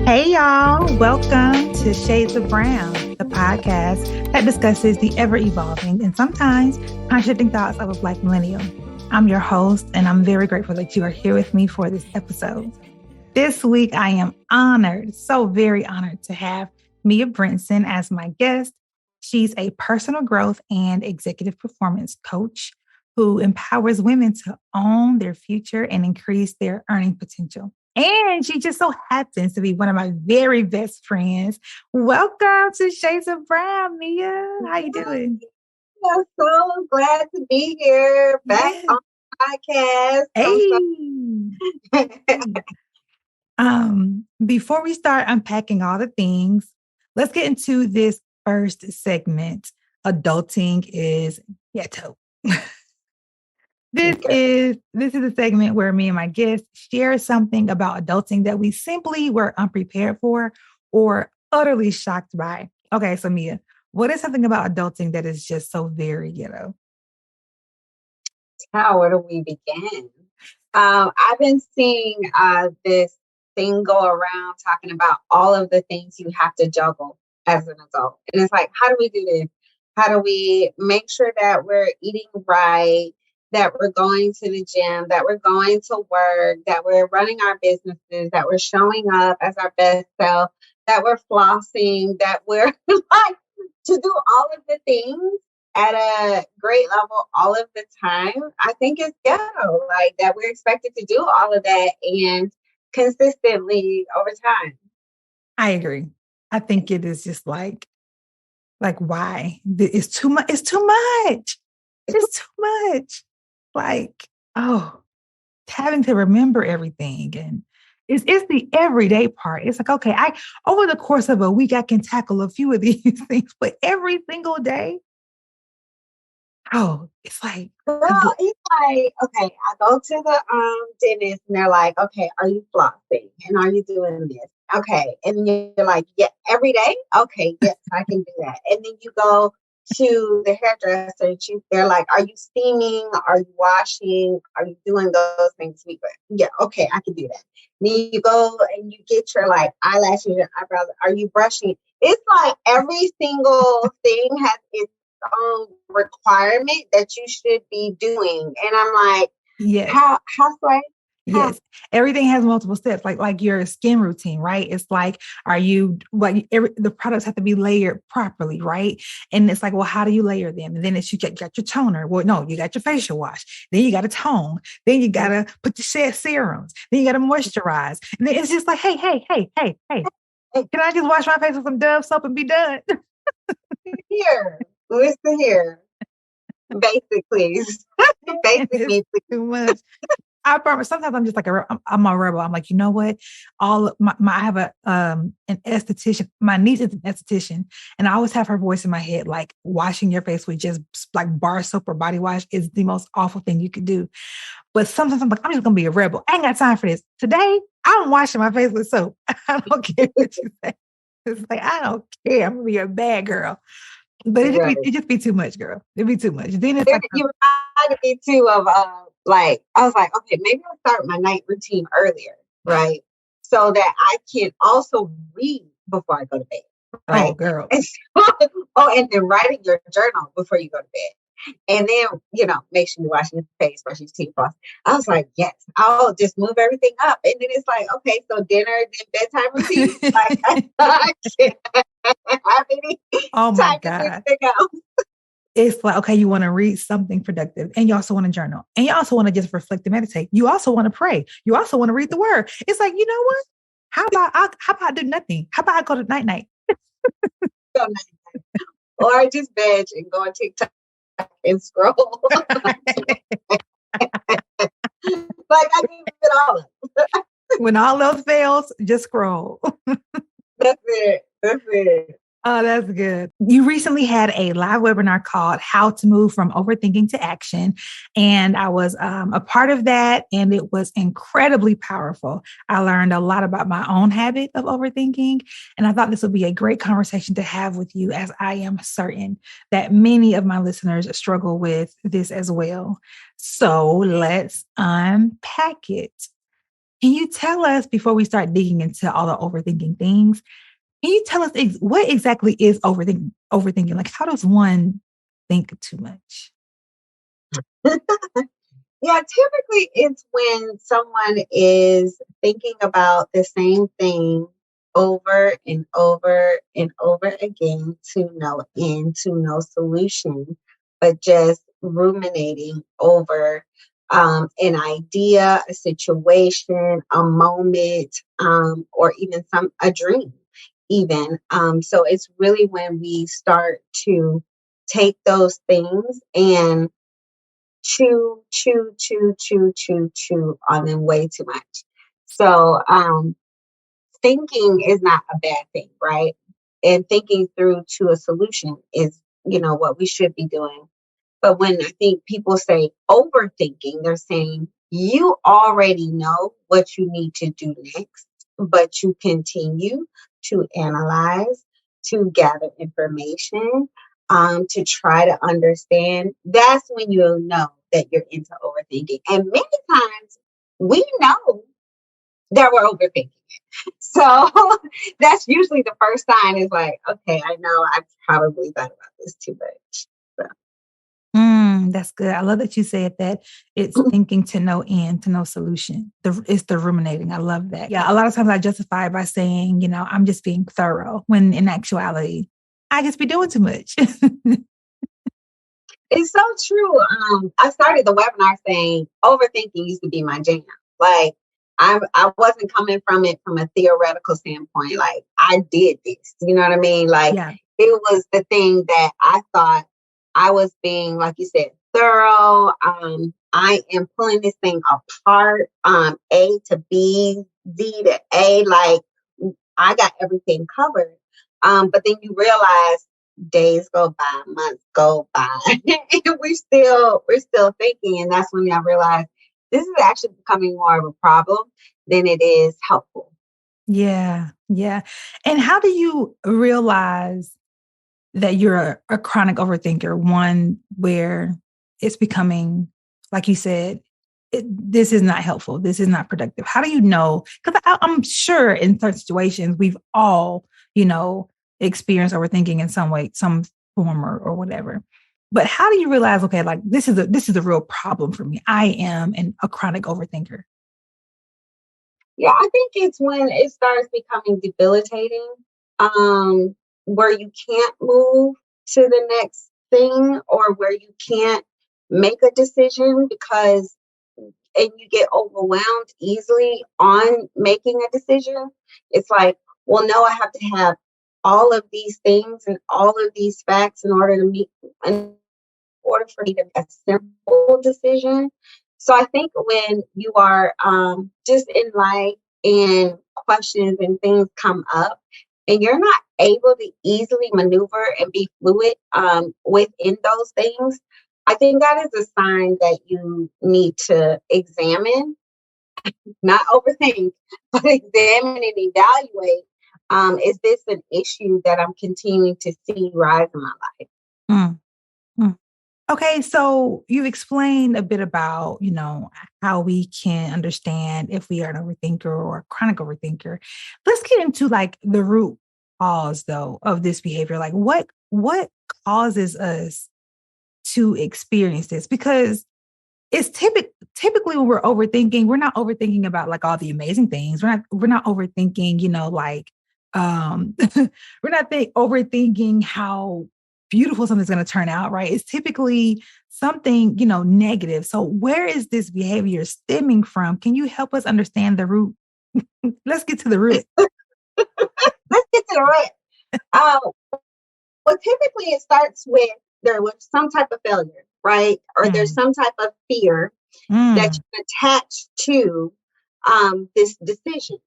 Hey, y'all. Welcome to Shades of Brown, the podcast that discusses the ever-evolving and sometimes contradicting thoughts of a Black millennial. I'm your host, and I'm very grateful that you are here with me for this episode. This week, I am honored, so very honored to have Mia Brinson as my guest. She's a personal growth and executive performance coach who empowers women to own their future and increase their earning potential. And she just so happens to be one of my very best friends. Welcome to Shades of Brown, Mia. How you doing? I'm so glad to be here back on the podcast. Hey. Before we start unpacking all the things, let's get into this first segment. Adulting is ghetto. This is a segment where me and my guests share something about adulting that we simply were unprepared for or utterly shocked by. Okay, so Mia, what is something about adulting that is just so very ghetto? Where do we begin? I've been seeing this thing go around talking about all of the things you have to juggle as an adult. And it's like, how do we do this? How do we make sure that we're eating right, that we're going to the gym, that we're going to work, that we're running our businesses, that we're showing up as our best self, that we're flossing, that we're like to do all of the things at a great level all of the time. I think it's ghetto, like that we're expected to do all of that and consistently over time. I agree. I think it is just like why? It's too much. It's too much. It's too much. Like, having to remember everything. And it's the everyday part. It's like, okay, over the course of a week, I can tackle a few of these things, but every single day, it's like, girl, it's like, okay, I go to the dentist and they're like, okay, are you flossing? And are you doing this? Okay. And you're like, yeah, every day? Okay, yes, I can do that. And then you go to the hairdresser and they're like, are you steaming? Are you washing? Are you doing those things? Yeah, okay, I can do that. Then you go and you get your like eyelashes and eyebrows. Are you brushing? It's like every single thing has its own requirement that you should be doing. And I'm like, yes. How Yes. Everything has multiple steps, like your skin routine, right? It's like, the products have to be layered properly, right? And it's like, well, how do you layer them? And then you got your toner. Well, no, you got your facial wash. Then you got to tone. Then you got to put the shed serums. Then you got to moisturize. And then it's just like, hey. Can I just wash my face with some Dove soap and be done? Here. Listen here. Basically. Basically. Too much. I promise. Sometimes I'm just like I'm a rebel. I'm like, you know what? I have an esthetician. My niece is an esthetician, and I always have her voice in my head, like washing your face with just like bar soap or body wash is the most awful thing you could do. But sometimes I'm like, I'm just gonna be a rebel. I ain't got time for this. Today, I'm washing my face with soap. I don't care what you say. It's like I don't care. I'm gonna be a bad girl. But it just be too much, girl. It'd be too much. Then it's like you reminded me too of like, I was like, okay, maybe I'll start my night routine earlier, right? So that I can also read before I go to bed, right? Oh, girl. And and then writing your journal before you go to bed. And then, make sure you're washing your face, brushing your teeth, floss. I was like, yes, I'll just move everything up. And then it's like, okay, so dinner, then bedtime routine. Like, I can't have any my God. It's like, okay, you want to read something productive and you also want to journal and you also want to just reflect and meditate. You also want to pray. You also want to read the word. It's like, you know what? How about I do nothing? How about I go to night? Or I just veg and go on TikTok and scroll. Like I do it all. When all else fails, just scroll. That's it. Oh, that's good. You recently had a live webinar called How to Move from Overthinking to Action. And I was a part of that, and it was incredibly powerful. I learned a lot about my own habit of overthinking. And I thought this would be a great conversation to have with you, as I am certain that many of my listeners struggle with this as well. So let's unpack it. Can you tell us, before we start digging into all the overthinking things, can you tell us what exactly is overthinking? Like, how does one think too much? Yeah, typically it's when someone is thinking about the same thing over and over and over again to no end, to no solution, but just ruminating over an idea, a situation, a moment, or even a dream, even. So it's really when we start to take those things and chew on them way too much. So thinking is not a bad thing, right? And thinking through to a solution is, what we should be doing. But when I think people say overthinking, they're saying you already know what you need to do next, but you continue to analyze, to gather information, to try to understand. That's when you'll know that you're into overthinking. And many times we know that we're overthinking. So that's usually the first sign is like, okay, I know I probably thought about this too much. So. That's good. I love that you said that it's thinking to no end, to no solution. It's the ruminating. I love that. Yeah, a lot of times I justify it by saying, I'm just being thorough, when in actuality, I just be doing too much. It's so true. I started the webinar saying overthinking used to be my jam. Like I wasn't coming from it from a theoretical standpoint. Like I did this, you know what I mean? Like Yeah. it was the thing that I thought I was being, like you said, thorough. I am pulling this thing apart, A to B, Z to A. Like I got everything covered. But then you realize days go by, months go by, and we're still thinking. And that's when I realized this is actually becoming more of a problem than it is helpful. Yeah. Yeah. And how do you realize that you're a chronic overthinker, one where it's becoming, like you said, this is not helpful. This is not productive. How do you know? Because I'm sure in certain situations, we've all, experienced overthinking in some way, some form or whatever. But how do you realize, okay, like this is a real problem for me. I am a chronic overthinker. Yeah, I think it's when it starts becoming debilitating, where you can't move to the next thing or where you can't make a decision and you get overwhelmed easily on making a decision. It's like, well, no, I have to have all of these things and all of these facts in order for me to make a simple decision. So I think when you are just in life and questions and things come up and you're not able to easily maneuver and be fluid within those things, I think that is a sign that you need to examine, not overthink, but examine and evaluate. Is this an issue that I'm continuing to see rise in my life? Mm, mm. Okay, so you explained a bit about, how we can understand if we are an overthinker or a chronic overthinker. Let's get into like the root cause though of this behavior. Like what causes us to experience this? Because it's typically when we're overthinking, we're not overthinking about like all the amazing things. We're not overthinking, like we're not overthinking how beautiful something's going to turn out, right? It's typically something, negative. So where is this behavior stemming from? Can you help us understand the root? Let's get to the root. Let's get to the root. Well, typically it starts with there was some type of failure, right? Or there's some type of fear that you attach to this decision,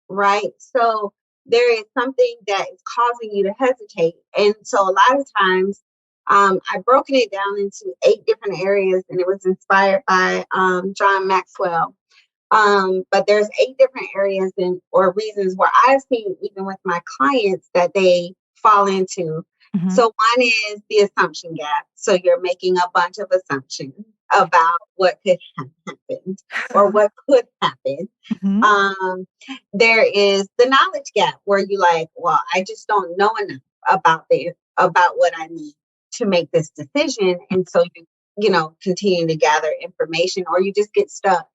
right? So there is something that is causing you to hesitate. And so a lot of times I've broken it down into 8 different areas, and it was inspired by John Maxwell. But there's 8 different areas or reasons where I've seen, even with my clients, that they fall into. So one is the assumption gap. So you're making a bunch of assumptions. about what could have happened or what could happen. Mm-hmm. There is the knowledge gap where you like, well, I just don't know enough about what I need to make this decision. And so continue to gather information or you just get stuck.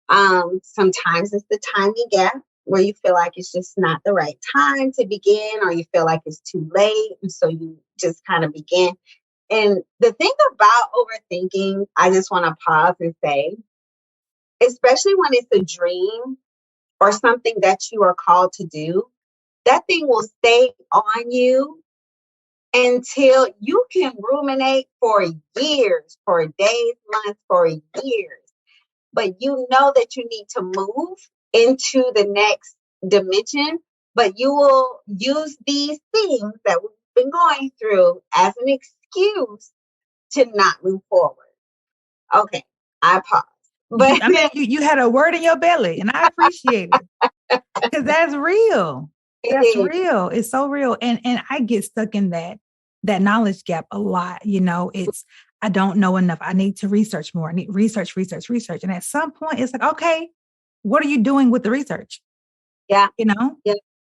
Sometimes it's the timing gap where you feel like it's just not the right time to begin or you feel like it's too late. And so you just kind of begin. And the thing about overthinking, I just want to pause and say, especially when it's a dream or something that you are called to do, that thing will stay on you until you can ruminate for years, for days, months, for years. But you know that you need to move into the next dimension, but you will use these things that we've been going through as an excuse to not move forward. Okay, I pause. But I mean, you had a word in your belly, and I appreciate it because that's real. That's real. It's so real, and I get stuck in that knowledge gap a lot. It's I don't know enough. I need to research more. I need research, and at some point, it's like, okay, what are you doing with the research? Yeah, Yeah.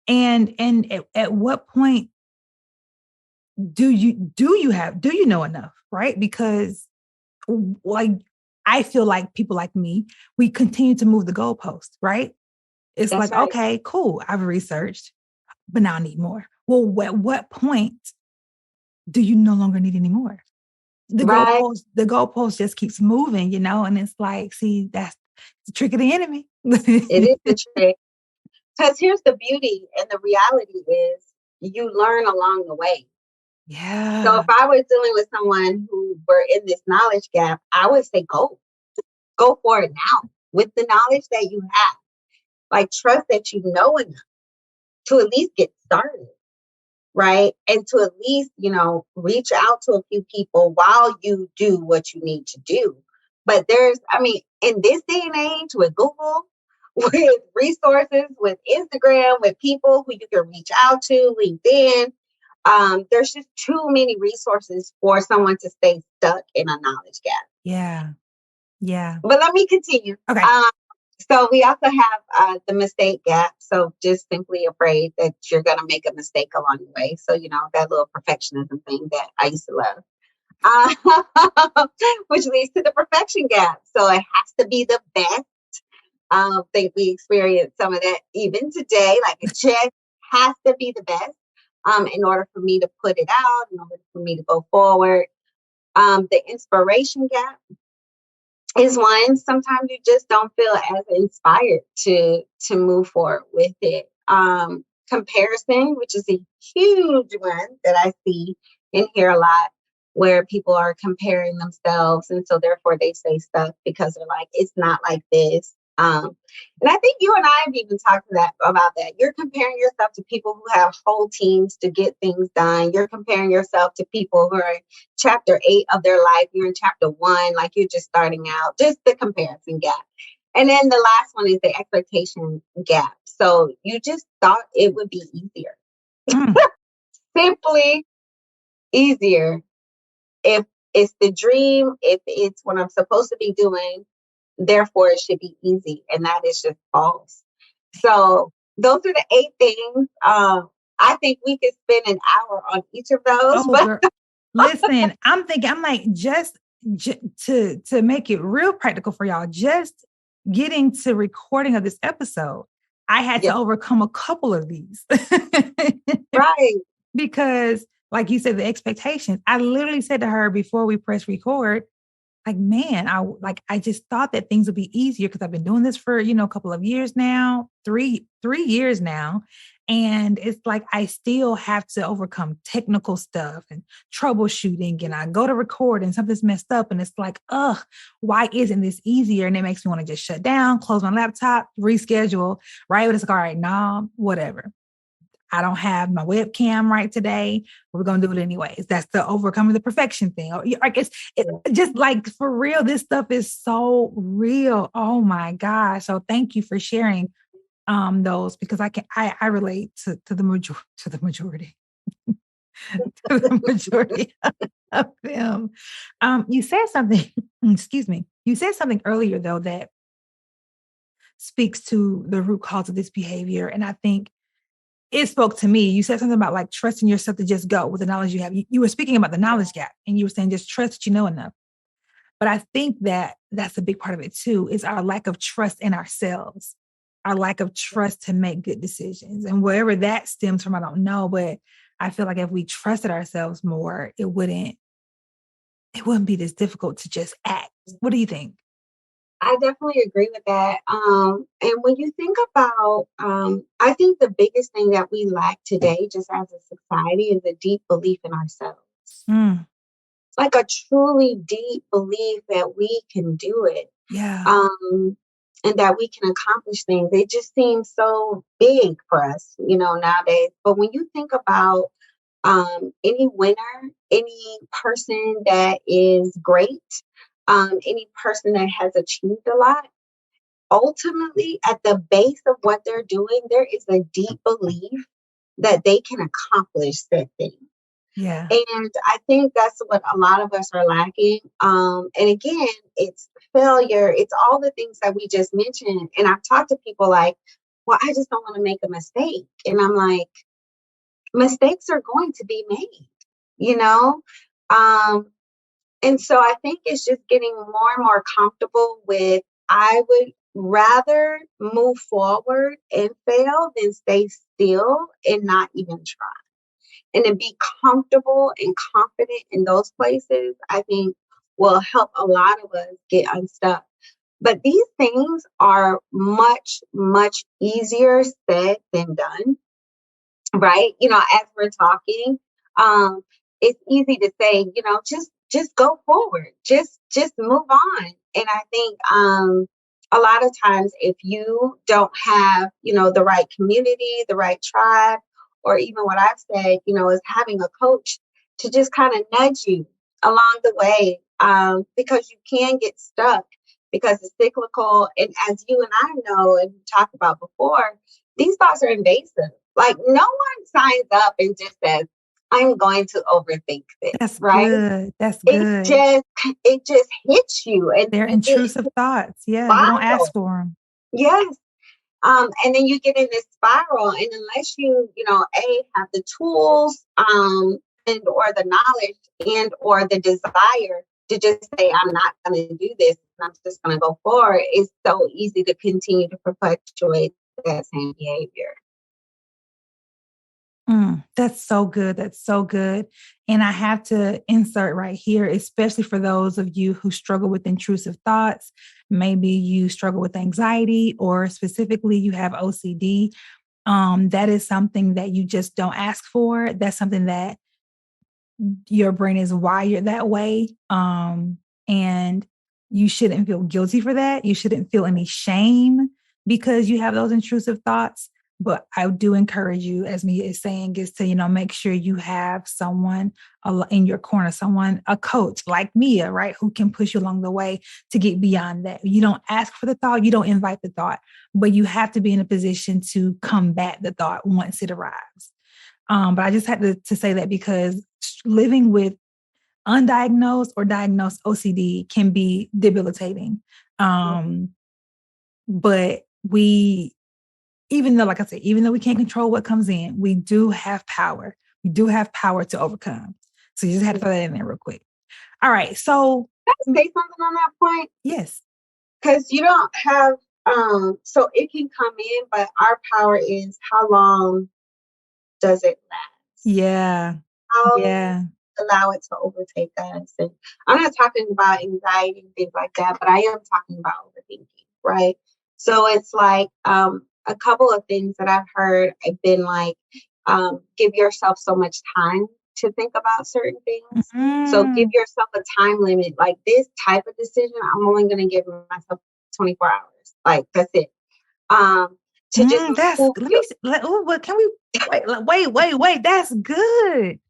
And at what point do you know enough, right? Because like I feel like people like me, we continue to move the goalpost, right? It's that's like, right. okay, cool. I've researched, but now I need more. Well, at what point do you no longer need any more? The goalpost just keeps moving, and it's like, see, that's the trick of the enemy. It is the trick. Because here's the beauty and the reality is you learn along the way. Yeah. So if I was dealing with someone who were in this knowledge gap, I would say go for it now with the knowledge that you have. Like trust that you know enough to at least get started, right? And to at least, reach out to a few people while you do what you need to do. But in this day and age with Google, with resources, with Instagram, with people who you can reach out to, LinkedIn, there's just too many resources for someone to stay stuck in a knowledge gap. Yeah. Yeah. But let me continue. Okay. So we also have the mistake gap. So just simply afraid that you're going to make a mistake along the way. So, that little perfectionism thing that I used to love, which leads to the perfection gap. So it has to be the best. I think we experience some of that even today. Like it just has to be the best in order for me to put it out, in order for me to go forward. The inspiration gap is one. Sometimes you just don't feel as inspired to move forward with it. Comparison, which is a huge one that I see and hear a lot, where people are comparing themselves, and so therefore they stay stuck because they're like, it's not like this. And I think you and I have even talked about that. You're comparing yourself to people who have whole teams to get things done. You're comparing yourself to people who are in chapter 8 of their life. You're in chapter 1, like you're just starting out, just the comparison gap. And then the last one is the expectation gap. So you just thought it would be easier. Simply easier. If it's the dream, if it's what I'm supposed to be doing, therefore it should be easy. And that is just false. So those are the 8 things. I think we could spend an hour on each of those. Girl. Listen, I'm like, just to make it real practical for y'all, just getting to recording of this episode, I had to overcome a couple of these. Right. Because like you said, the expectations, I literally said to her before we press record, like, man, I just thought that things would be easier because I've been doing this for, a couple of years now, three years now. And it's like, I still have to overcome technical stuff and troubleshooting. And I go to record and something's messed up. And it's like, why isn't this easier? And it makes me want to just shut down, close my laptop, reschedule, right? But it's like, all right, no, whatever. I don't have my webcam right today. We're going to do it anyways. That's the overcoming the perfection thing. Like it's just like, for real, this stuff is so real. Oh my gosh. So thank you for sharing those, because I relate to the majority. To the majority. of them. You said something, excuse me. You said something earlier though that speaks to the root cause of this behavior. And I think it spoke to me. You said something about like trusting yourself to just go with the knowledge you have. You were speaking about the knowledge gap and you were saying just trust that you know enough. But I think that that's a big part of it too, is our lack of trust in ourselves, our lack of trust to make good decisions. And wherever that stems from, I don't know, but I feel like if we trusted ourselves more, it wouldn't be this difficult to just act. What do you think? I definitely agree with that. And when you think about, I think the biggest thing that we lack today, just as a society, is a deep belief in ourselves. Mm, Like a truly deep belief that we can do it. yeah. And that we can accomplish things. It just seems so big for us, nowadays. But when you think about any winner, any person that is great, any person that has achieved a lot, ultimately at the base of what they're doing, there is a deep belief that they can accomplish that thing. Yeah. And I think that's what a lot of us are lacking. And again, it's failure. It's all the things that we just mentioned. And I've talked to people like, well, I just don't want to make a mistake. And I'm like, mistakes are going to be made, you know? And so I think it's just getting more and more comfortable with, I would rather move forward and fail than stay still and not even try. And to be comfortable and confident in those places, I think will help a lot of us get unstuck. But these things are much, much easier said than done, right? As we're talking, it's easy to say, just go forward, just move on. And I think a lot of times if you don't have, the right community, the right tribe, or even what I've said, is having a coach to just kind of nudge you along the way, because you can get stuck because it's cyclical. And as you and I know and talked about before, these thoughts are invasive. Like no one signs up and just says, I'm going to overthink this, That's right? good. That's It's good. it just hits you and They're you get intrusive thoughts. Yeah. You don't ask spiral. for them. Yes. And then you get in this spiral, and unless you, have the tools, and or the knowledge and or the desire to just say, I'm not going to do this, and I'm just going to go forward, it's so easy to continue to perpetuate that same behavior. That's so good. That's so good. And I have to insert right here, especially for those of you who struggle with intrusive thoughts. Maybe you struggle with anxiety, or specifically you have OCD. That is something that you just don't ask for. That's something that your brain is wired that way. And you shouldn't feel guilty for that. You shouldn't feel any shame because you have those intrusive thoughts. But I do encourage you, as Mia is saying, is to, make sure you have someone in your corner, a coach like Mia, right, who can push you along the way to get beyond that. You don't ask for the thought, you don't invite the thought, but you have to be in a position to combat the thought once it arrives. But I just had to say that because living with undiagnosed or diagnosed OCD can be debilitating. But even though, like I said, even though we can't control what comes in, we do have power. We do have power to overcome. So you just had to throw that in there real quick. All right. So Can I say something on that point? yes. Because you don't have, so it can come in, but our power is how long does it last? Yeah. How Yeah. allow it to overtake us. And I'm not talking about anxiety and things like that, but I am talking about overthinking, right? So it's like a couple of things that I've heard have been like, give yourself so much time to think about certain things. So give yourself a time limit. Like this type of decision, I'm only going to give myself 24 hours. Like that's it. To just that's move let me what can we wait, that's good.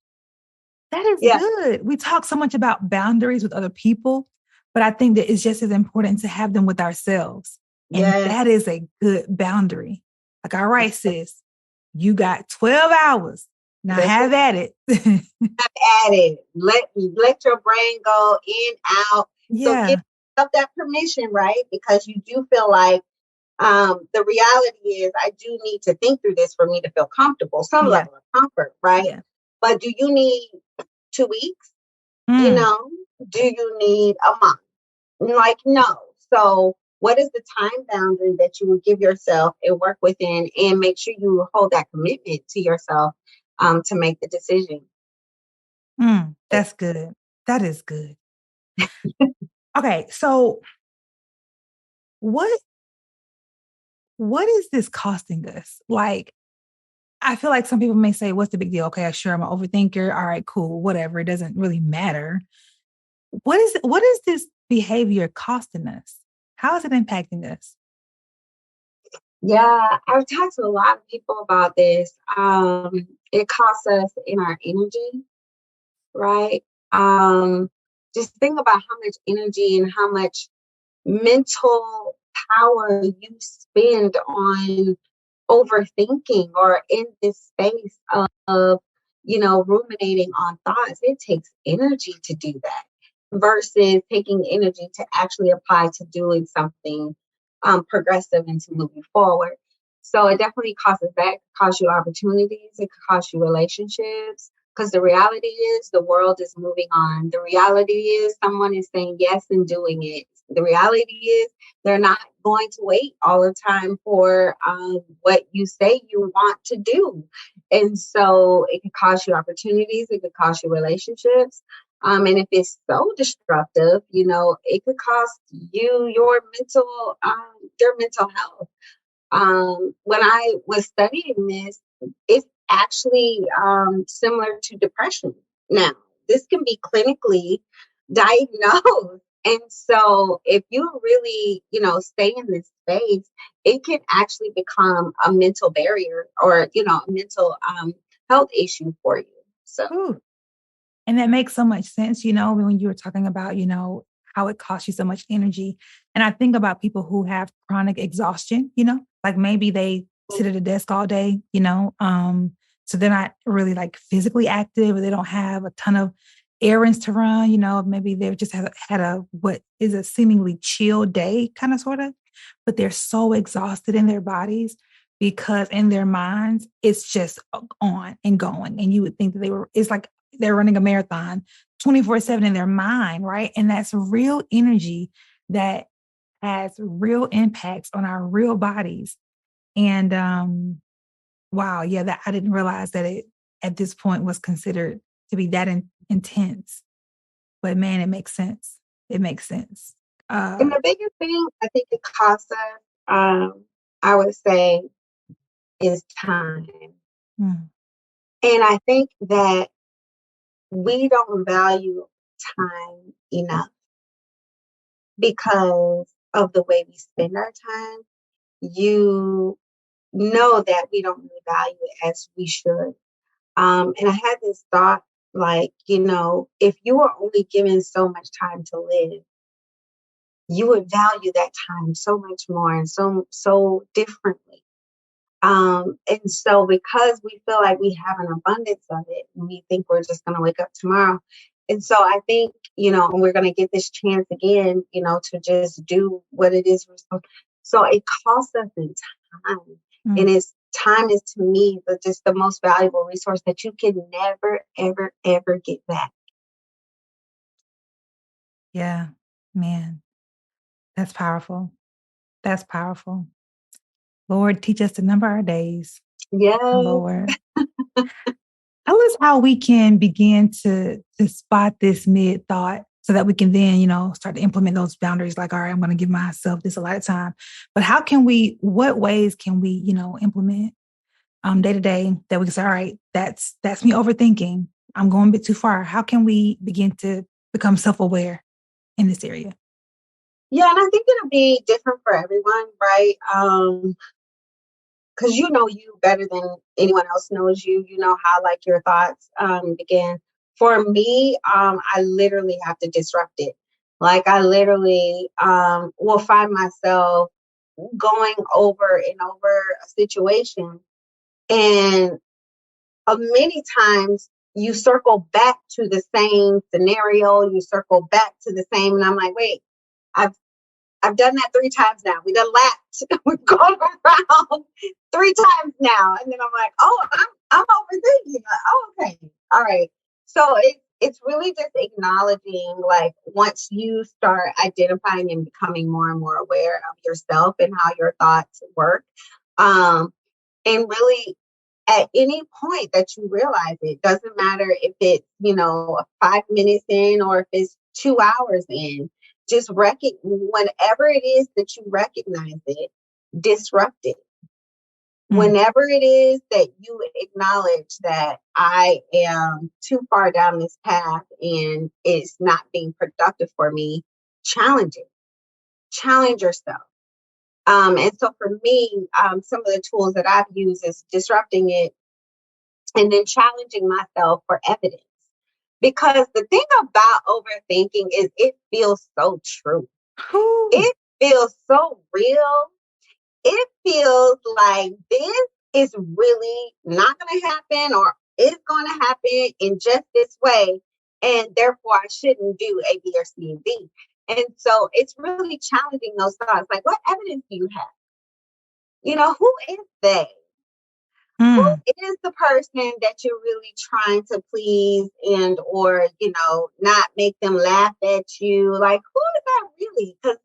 That is good. We talk so much about boundaries with other people, but I think that it's just as important to have them with ourselves. And that is a good boundary. Like, all right, sis, you got 12 hours. Now That's have at it. at it. Let your brain go in, out. So give Yeah. yourself that permission, right? Because you do feel like the reality is I do need to think through this for me to feel comfortable, some Yeah. level of comfort, right? Yeah. But do you need 2 weeks? You Mm. know, do you need a month? Like, no. So what is the time boundary that you will give yourself and work within and make sure you hold that commitment to yourself to make the decision? Mm. That's good. That is good. Okay. So what what is this costing us? Like, I feel like some people may say, what's the big deal? Okay, sure, I'm an overthinker. All right, cool, whatever. It doesn't really matter. What is this behavior costing us? How is it impacting us? Yeah, I've talked to a lot of people about this. It costs us in our energy, right? Um, just think about how much energy and how much mental power you spend on overthinking or in this space of, ruminating on thoughts. It takes energy to do that versus taking energy to actually apply to doing something progressive and to moving forward. So it definitely causes that. It could cost you opportunities. It could cost you relationships. Because the reality is the world is moving on. The reality is someone is saying yes and doing it. The reality is they're not going to wait all the time for what you say you want to do. And so it could cost you opportunities. It could cost you relationships. And if it's so destructive, it could cost you your mental health. When I was studying this, it's actually similar to depression. Now, this can be clinically diagnosed. And so if you really, stay in this space, it can actually become a mental barrier or, a mental health issue for you. So, Ooh. And that makes so much sense, when you were talking about, how it costs you so much energy. And I think about people who have chronic exhaustion, like maybe they sit at a desk all day, so they're not really like physically active or they don't have a ton of errands to run, maybe they've just had a what is a seemingly chill day, kind of sort of, but they're so exhausted in their bodies because in their minds, it's just on and going. And you would think that it's like they're running a marathon 24/7 in their mind, right? And that's real energy that has real impacts on our real bodies. And wow, yeah, that I didn't realize that it at this point was considered to be that intense. But man, it makes sense. It makes sense. and Uh, the biggest thing I think it costs us, I would say, is time. mm, And I think that we don't value time enough because of the way we spend our time. You know that we don't really value it as we should. And I had this thought like, if you were only given so much time to live, you would value that time so much more and so differently. And so because we feel like we have an abundance of it, and we think we're just going to wake up tomorrow. And so I think, and we're going to get this chance again, to just do what it is we're supposed. So it costs us in time. And mm, it's time is to me just the most valuable resource that you can never, ever, ever get back. yeah, man, that's powerful. That's powerful. Lord, teach us to number our days. Yes. Lord. Tell us how we can begin to spot this mid thought so that we can then, start to implement those boundaries. Like, all right, I'm going to give myself this a lot of time. But what ways can we, implement day to day that we can say, all right, that's me overthinking. I'm going a bit too far. How can we begin to become self-aware in this area? Yeah, and I think it'll be different for everyone, right? Because you know you better than anyone else knows you. You know how like your thoughts begin. For me, I literally have to disrupt it. Like I literally will find myself going over and over a situation, and many times you circle back to the same scenario, you circle back to the same, and I'm like, wait, I've done that 3 times now. We done lapped. We've gone around 3 times now. And then I'm like, oh, I'm overthinking. Like, oh, okay. All right. So it's really just acknowledging, like, once you start identifying and becoming more and more aware of yourself and how your thoughts work. And really at any point that you realize it, doesn't matter if it's, 5 minutes in or if it's 2 hours in, just whenever it is that you recognize it, disrupt it. Whenever it is that you acknowledge that I am too far down this path and it's not being productive for me, challenge it. Challenge yourself. And so for me, some of the tools that I've used is disrupting it and then challenging myself for evidence. Because the thing about overthinking is it feels so true. Ooh. It feels so real. It feels like this is really not going to happen, or it's going to happen in just this way. And therefore, I shouldn't do A, B, or C, and D. And so it's really challenging those thoughts. Like, what evidence do you have? Who is they? Who is the person that you're really trying to please or not make them laugh at you? Like, who is that really? Because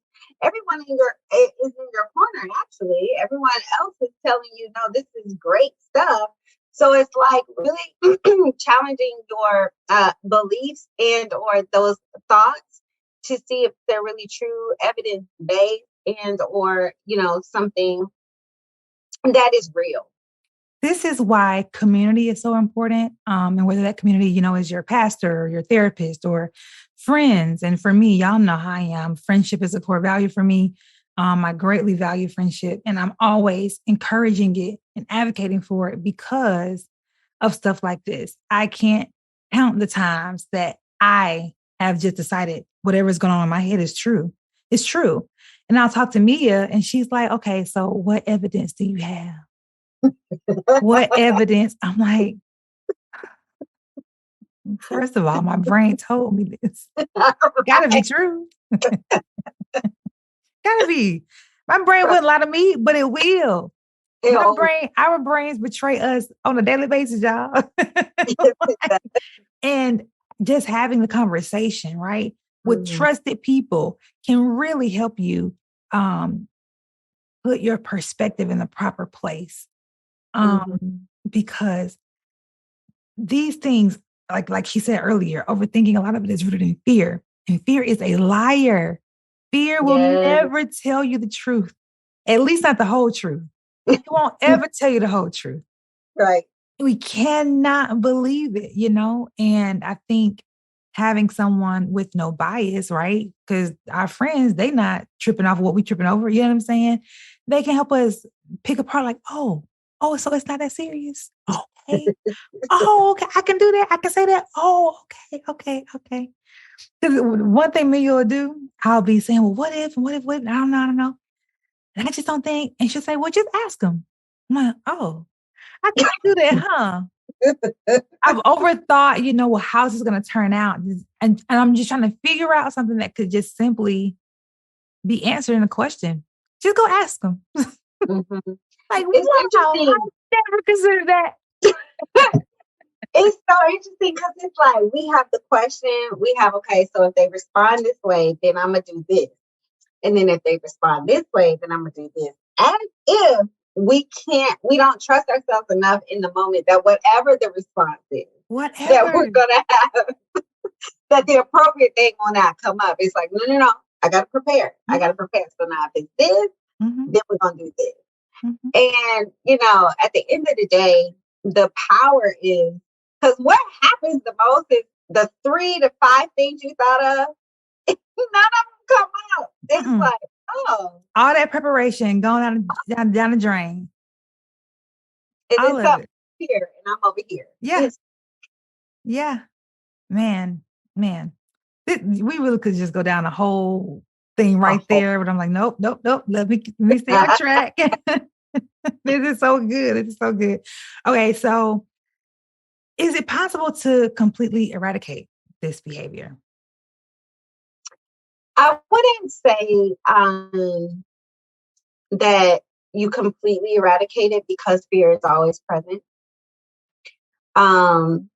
everyone is in your corner, actually. Everyone else is telling you, no, this is great stuff. So it's like really challenging your beliefs or those thoughts to see if they're really true, evidence-based or, something that is real. This is why community is so important. And whether that community, is your pastor or your therapist or friends. And for me, y'all know how I am. Friendship is a core value for me. I greatly value friendship, and I'm always encouraging it and advocating for it because of stuff like this. I can't count the times that I have just decided whatever's going on in my head is true. It's true. And I'll talk to Mia and she's like, okay, so what evidence do you have? What evidence? I'm like, first of all, my brain told me this. Gotta be true. Gotta be. My brain wouldn't lie to me, but it will. Our brains betray us on a daily basis, y'all. And just having the conversation, right, with trusted people can really help you put your perspective in the proper place. Because these things, like she said earlier, overthinking, a lot of it is rooted in fear. And fear is a liar. Fear will never tell you the truth. At least not the whole truth. It won't ever tell you the whole truth. Right. We cannot believe it, And I think having someone with no bias, right? Because our friends, they not tripping off what we tripping over. You know what I'm saying? They can help us pick apart like, oh, so it's not that serious. Okay. Okay. I can do that. I can say that. Oh, okay. Because one thing me will do, I'll be saying, well, what if? I don't know. And I just don't think. And she'll say, well, just ask them. I'm like, oh, I can do that, huh? I've overthought, well, how's this going to turn out? And I'm just trying to figure out something that could just simply be answered in a question. Just go ask them. Like, it's wow, I never considered that. It's so interesting because it's like we have the question, okay, so if they respond this way, then I'm going to do this. And then if they respond this way, then I'm going to do this. As if we don't trust ourselves enough in the moment that whatever the response is, that we're going to have, that the appropriate thing will not come up. It's like, no, I got to prepare. I got to prepare. So now if it's this, then we're going to do this. And, at the end of the day, the power is, because what happens the most is the 3 to 5 things you thought of, none of them come out. It's like, oh. All that preparation going down the drain. And it's up here and I'm over here. Yeah. Yeah. Man. We really could just go down the whole thing right there. But I'm like, nope. Let me stay on track. This is so good. Okay, so Is it possible to completely eradicate this behavior? I wouldn't say that you completely eradicate it because fear is always present. Um,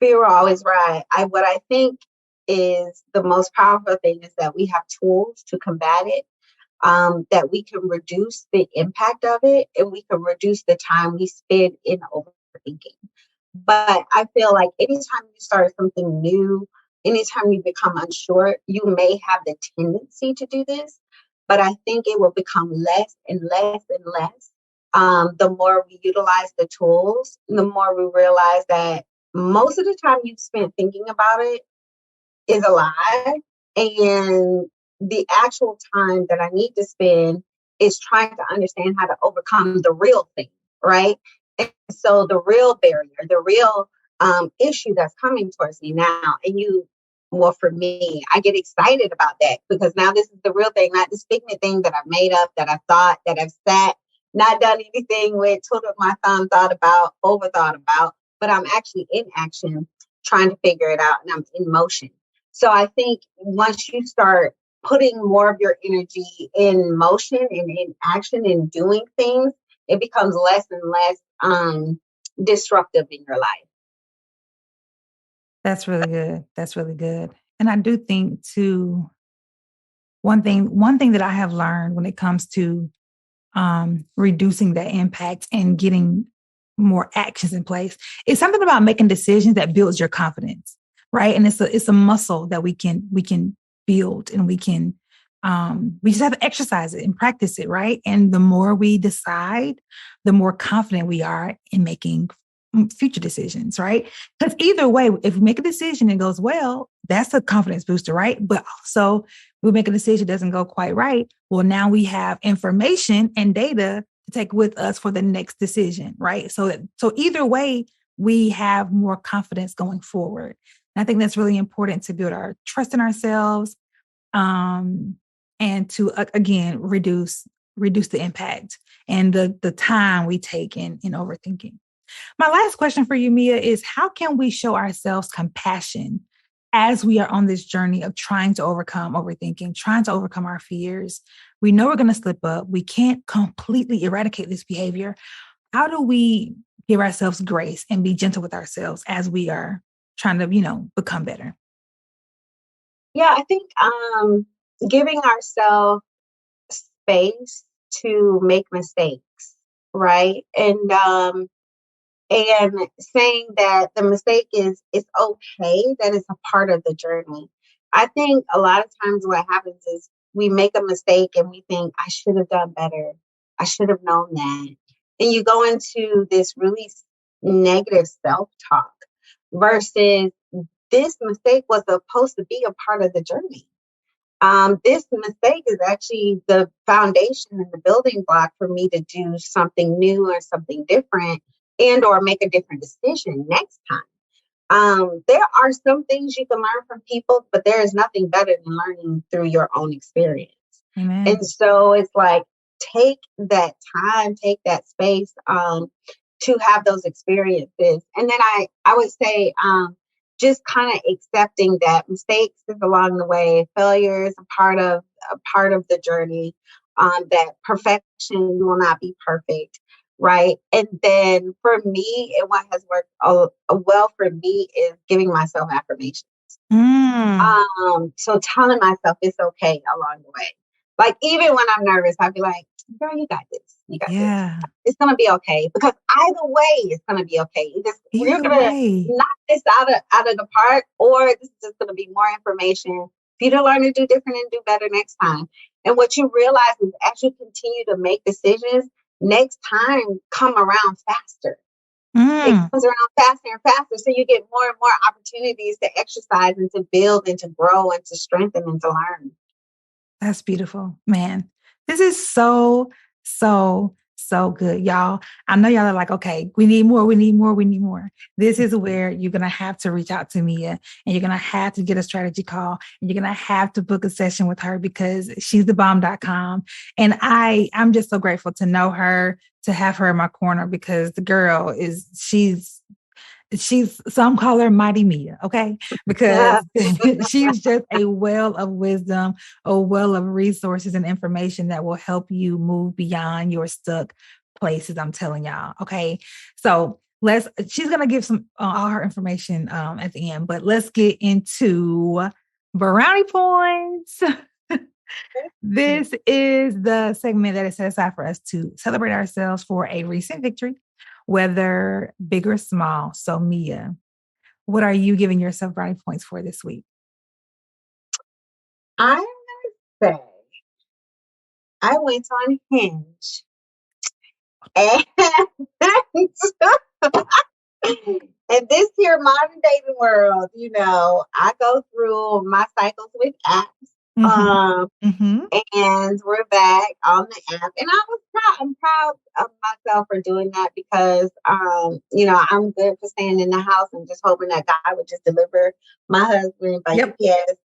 Fear will always ride. What I think is the most powerful thing is that we have tools to combat it, that we can reduce the impact of it and we can reduce the time we spend in overthinking. But I feel like anytime you start something new, anytime you become unsure, you may have the tendency to do this, but I think it will become less and less and less. The more we utilize the tools, the more we realize that most of the time you've spent thinking about it is a lie. And the actual time that I need to spend is trying to understand how to overcome the real thing, right? And so the real barrier, the real issue that's coming towards me now, well, for me, I get excited about that because now this is the real thing, not this figment thing that I've made up, that I thought, that I've sat, not done anything with, twiddled my thumb, thought about, overthought about, but I'm actually in action trying to figure it out and I'm in motion. So I think once you start putting more of your energy in motion and in action and doing things, it becomes less and less disruptive in your life. That's really good. That's really good. And I do think too, one thing that I have learned when it comes to reducing the impact and getting more actions in place is something about making decisions that builds your confidence, right? And it's a muscle that we can build, and we just have to exercise it and practice it, right? And the more we decide, the more confident we are in making future decisions, right? Because either way, if we make a decision and it goes well, that's a confidence booster, right? But also, we make a decision that doesn't go quite right. Well, now we have information and data to take with us for the next decision, right? So either way, we have more confidence going forward. And I think that's really important to build our trust in ourselves, and to again reduce the impact and the time we take in overthinking. My last question for you, Mia, is how can we show ourselves compassion as we are on this journey of trying to overcome overthinking, trying to overcome our fears? We know we're going to slip up. We can't completely eradicate this behavior. How do we give ourselves grace and be gentle with ourselves as we are trying to, become better? Yeah, I think giving ourselves space to make mistakes, right? And saying that the mistake is okay, that it's a part of the journey. I think a lot of times what happens is we make a mistake and we think, I should have done better. I should have known that. And you go into this really negative self-talk versus this mistake was supposed to be a part of the journey. This mistake is actually the foundation and the building block for me to do something new or something different and or make a different decision next time. There are some things you can learn from people, but there is nothing better than learning through your own experience. Amen. And so it's like, take that time, take that space to have those experiences. And then I would say, just kind of accepting that mistakes is along the way, failure is a part of the journey, that perfection will not be perfect, right? And then for me, and what has worked well for me is giving myself affirmations. So telling myself it's okay along the way. Like even when I'm nervous, I'd be like, girl, you got this. You got this. It's going to be okay, because either way, it's going to be okay. We're going to knock this out of the park, or this is just going to be more information for you to learn to do different and do better next time. And what you realize is as you continue to make decisions, next time come around faster. It comes around faster and faster. So you get more and more opportunities to exercise and to build and to grow and to strengthen and to learn. That's beautiful, man. This is so good, y'all. I know y'all are like, okay, we need more. This is where you're going to have to reach out to Mia, and you're going to have to get a strategy call, and you're going to have to book a session with her, because she's thebomb.com. And I'm just so grateful to know her, to have her in my corner, because the girl she's Some call her Mighty Mia, okay? Because she's just a well of wisdom, a well of resources and information that will help you move beyond your stuck places. I'm telling y'all, okay? So she's gonna give some all her information at the end, but let's get into brownie points. This is the segment that is set aside for us to celebrate ourselves for a recent victory, whether big or small. So, Mia, what are you giving yourself brownie points for this week? I'm going to say I went on Hinge and in this here modern dating world, I go through my cycles with apps. And we're back on the app, and I'm proud of myself for doing that because, I'm good for staying in the house and just hoping that God would just deliver my husband by UPS,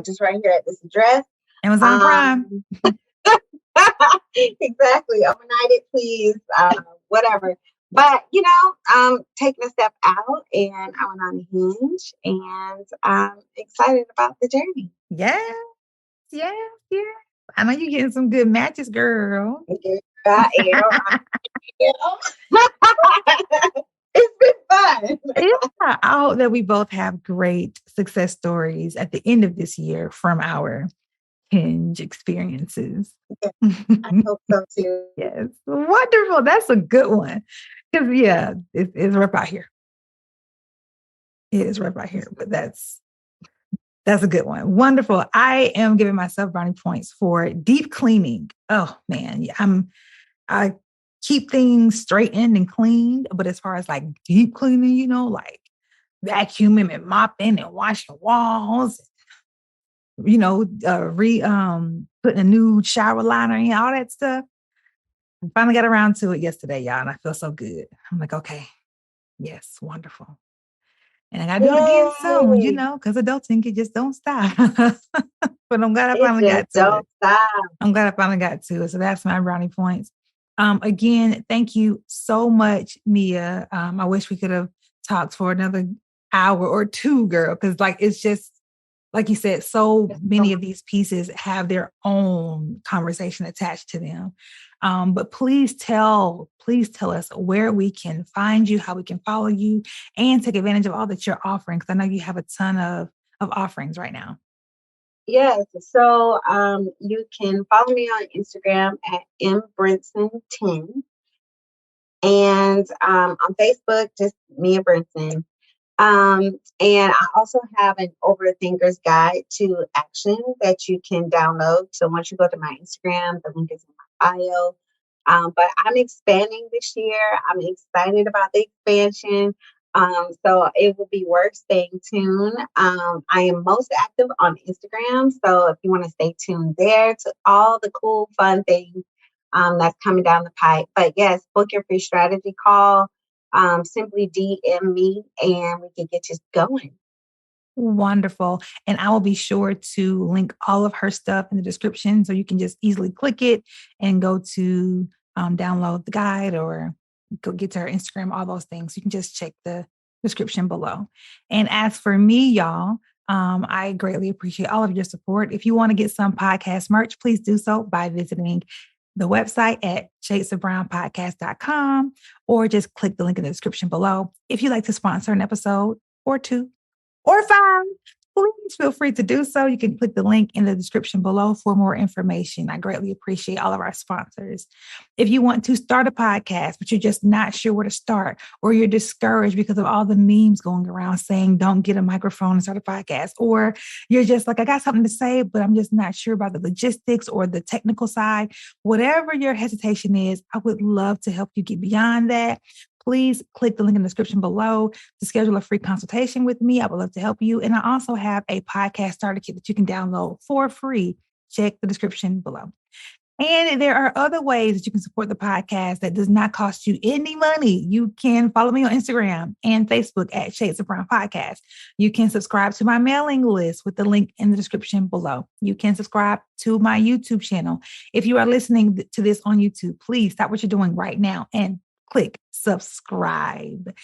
just right here at this address. Amazon Prime. Exactly. Overnight it, please. Whatever. But, taking a step out, and I went on Hinge, and I'm excited about the journey. Yeah. I know you're getting some good matches, girl. I am. It's been fun. Yeah, I hope that we both have great success stories at the end of this year from our Hinge experiences. Yeah, I hope so too. Yes, wonderful. That's a good one. Because it's rough out here. It is rough out here, but that's a good one. Wonderful. I am giving myself brownie points for deep cleaning. Oh man, I keep things straightened and cleaned, but as far as like deep cleaning, like vacuuming and mopping and washing walls, putting a new shower liner in, all that stuff. I finally got around to it yesterday, y'all, and I feel so good. I'm like, okay, yes, wonderful. And I got to do it again soon, because adulting, it just don't stop. But I'm glad I finally got to it. I'm glad I finally got to it. So that's my brownie points. Again, thank you so much, Mia. I wish we could have talked for another hour or two, girl, because it's just, like you said, so many of these pieces have their own conversation attached to them. But please tell us where we can find you, how we can follow you, and take advantage of all that you're offering. Because I know you have a ton of offerings right now. Yes. So you can follow me on Instagram at mbrinson10. And on Facebook, just Mia Brinson. And I also have an Overthinker's Guide to Action that you can download. So once you go to my Instagram, the link is in my bio. But I'm expanding this year. I'm excited about the expansion. So it will be worth staying tuned. I am most active on Instagram. So if you want to stay tuned there to all the cool, fun things that's coming down the pipe. But yes, book your free strategy call. Simply DM me and we can get you going. Wonderful. And I will be sure to link all of her stuff in the description so you can just easily click it and go to download the guide or go get to her Instagram, all those things. You can just check the description below. And as for me, y'all, I greatly appreciate all of your support. If you want to get some podcast merch, please do so by visiting the website at shadesofbrownpodcast.com or just click the link in the description below. If you'd like to sponsor an episode or 2 or 5, please feel free to do so. You can click the link in the description below for more information. I greatly appreciate all of our sponsors. If you want to start a podcast, but you're just not sure where to start, or you're discouraged because of all the memes going around saying, don't get a microphone and start a podcast, or you're just like, I got something to say, but I'm just not sure about the logistics or the technical side, whatever your hesitation is, I would love to help you get beyond that. Please click the link in the description below to schedule a free consultation with me. I would love to help you. And I also have a podcast starter kit that you can download for free. Check the description below. And there are other ways that you can support the podcast that does not cost you any money. You can follow me on Instagram and Facebook at Shades of Brown Podcast. You can subscribe to my mailing list with the link in the description below. You can subscribe to my YouTube channel. If you are listening to this on YouTube, please stop what you're doing right now and click subscribe.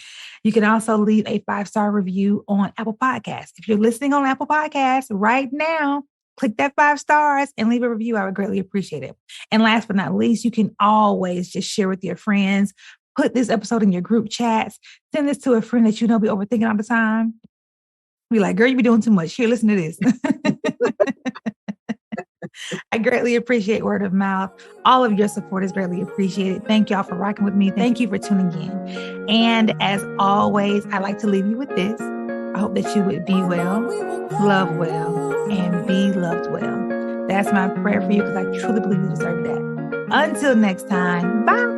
You can also leave a 5-star review on Apple Podcasts. If you're listening on Apple Podcasts right now, click that 5 stars and leave a review. I would greatly appreciate it. And last but not least, you can always just share with your friends. Put this episode in your group chats. Send this to a friend that you know be overthinking all the time. Be like, girl, you be doing too much. Here, listen to this. I greatly appreciate word of mouth. All of your support is greatly appreciated. Thank y'all for rocking with me. Thank you for tuning in. And as always, I like to leave you with this. I hope that you would be well, love well, and be loved well. That's my prayer for you because I truly believe you deserve that. Until next time, bye.